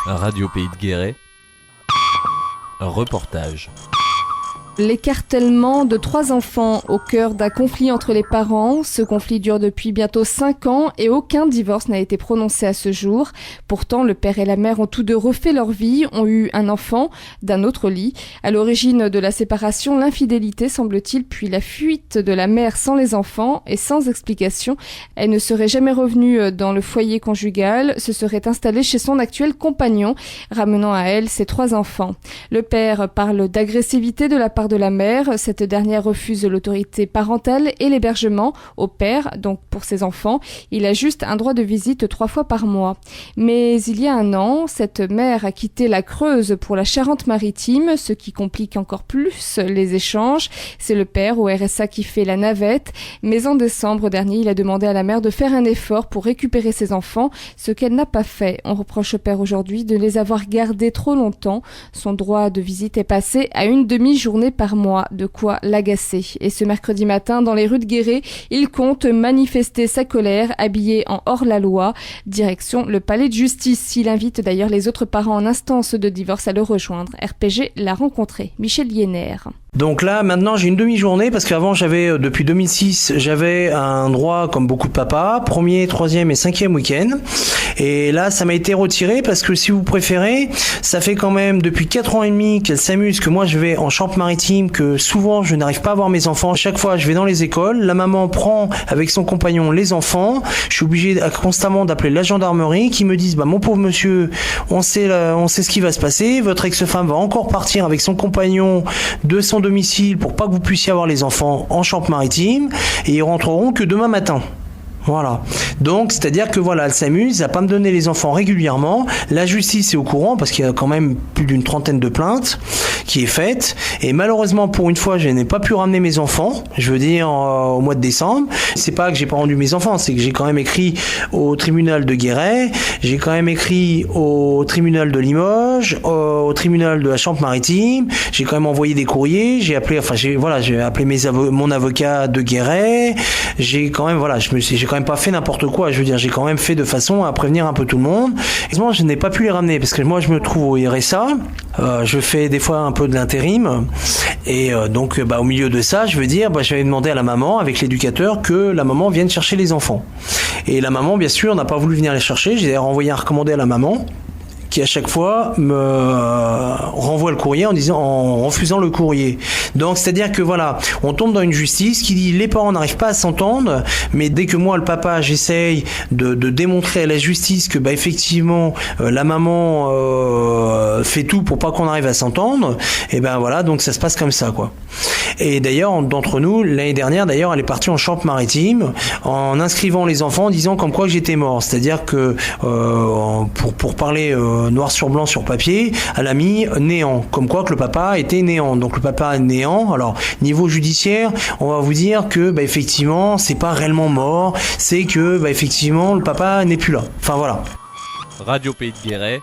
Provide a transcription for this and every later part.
Radio Pays de Guéret, reportage. L'écartèlement de 3 enfants au cœur d'un conflit entre les parents. Ce conflit dure depuis bientôt 5 ans et aucun divorce n'a été prononcé à ce jour. Pourtant, le père et la mère ont tous deux refait leur vie, ont eu un enfant d'un autre lit. À l'origine de la séparation, l'infidélité semble-t-il, puis la fuite de la mère sans les enfants et sans explication. Elle ne serait jamais revenue dans le foyer conjugal, se serait installée chez son actuel compagnon, ramenant à elle ses 3 enfants. Le père parle d'agressivité de la part de la mère. Cette dernière refuse l'autorité parentale et l'hébergement au père, donc pour ses enfants. Il a juste un droit de visite 3 fois par mois. Mais il y a un an, cette mère a quitté la Creuse pour la Charente-Maritime, ce qui complique encore plus les échanges. C'est le père au RSA qui fait la navette. Mais en décembre dernier, il a demandé à la mère de faire un effort pour récupérer ses enfants, ce qu'elle n'a pas fait. On reproche au père aujourd'hui de les avoir gardés trop longtemps. Son droit de visite est passé à une demi-journée par mois, de quoi l'agacer. Et ce mercredi matin, dans les rues de Guéret, il compte manifester sa colère, habillé en hors-la-loi, direction le palais de justice. Il invite d'ailleurs les autres parents en instance de divorce à le rejoindre. RPG l'a rencontré. Michel Liéner. Donc là, maintenant, j'ai une demi-journée parce qu'avant, depuis 2006, j'avais un droit comme beaucoup de papas, 1er, 3e et 5e week-end. Et là, ça m'a été retiré parce que si vous préférez, ça fait quand même depuis 4 ans et demi qu'elle s'amuse, que moi je vais en Charente-Maritime, que souvent je n'arrive pas à voir mes enfants. Chaque fois, je vais dans les écoles, la maman prend avec son compagnon les enfants. Je suis obligé constamment d'appeler la gendarmerie qui me disent, mon pauvre monsieur, on sait ce qui va se passer. Votre ex-femme va encore partir avec son compagnon de son domicile pour pas que vous puissiez avoir les enfants en Charente-Maritime et ils rentreront que demain matin. Voilà. Donc, c'est-à-dire que voilà, elle s'amuse à pas me donner les enfants régulièrement. La justice est au courant parce qu'il y a quand même plus d'une 30aine de plaintes qui est faite. Et malheureusement, pour une fois, je n'ai pas pu ramener mes enfants. Je veux dire, au mois de décembre. C'est pas que j'ai pas rendu mes enfants, c'est que j'ai quand même écrit au tribunal de Guéret. J'ai quand même écrit au tribunal de Limoges, au tribunal de la Charente-Maritime. J'ai quand même envoyé des courriers. J'ai appelé mon avocat de Guéret. J'ai quand même, j'ai quand même pas fait n'importe quoi, je veux dire, j'ai quand même fait de façon à prévenir un peu tout le monde. Moi, je n'ai pas pu les ramener parce que moi, je me trouve au RSA, je fais des fois un peu de l'intérim et donc au milieu de ça, je veux dire, j'avais demandé à la maman avec l'éducateur que la maman vienne chercher les enfants. Et la maman, bien sûr, n'a pas voulu venir les chercher. J'ai d'ailleurs envoyé un recommandé à la maman qui à chaque fois me renvoie le courrier en refusant le courrier. Donc c'est-à-dire que voilà, on tombe dans une justice qui dit les parents n'arrivent pas à s'entendre, mais dès que moi le papa j'essaye de démontrer à la justice que effectivement la maman fait tout pour pas qu'on arrive à s'entendre, et voilà, donc ça se passe comme ça quoi. Et d'ailleurs d'entre nous l'année dernière d'ailleurs elle est partie en Charente-Maritime en inscrivant les enfants en disant comme quoi que j'étais mort, c'est-à-dire que pour parler noir sur blanc sur papier, elle a mis néant, comme quoi que le papa était néant. Donc le papa est néant. Alors niveau judiciaire, on va vous dire que effectivement, c'est pas réellement mort, c'est que effectivement le papa n'est plus là. Enfin voilà. Radio Pays de Guéret,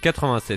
96.5.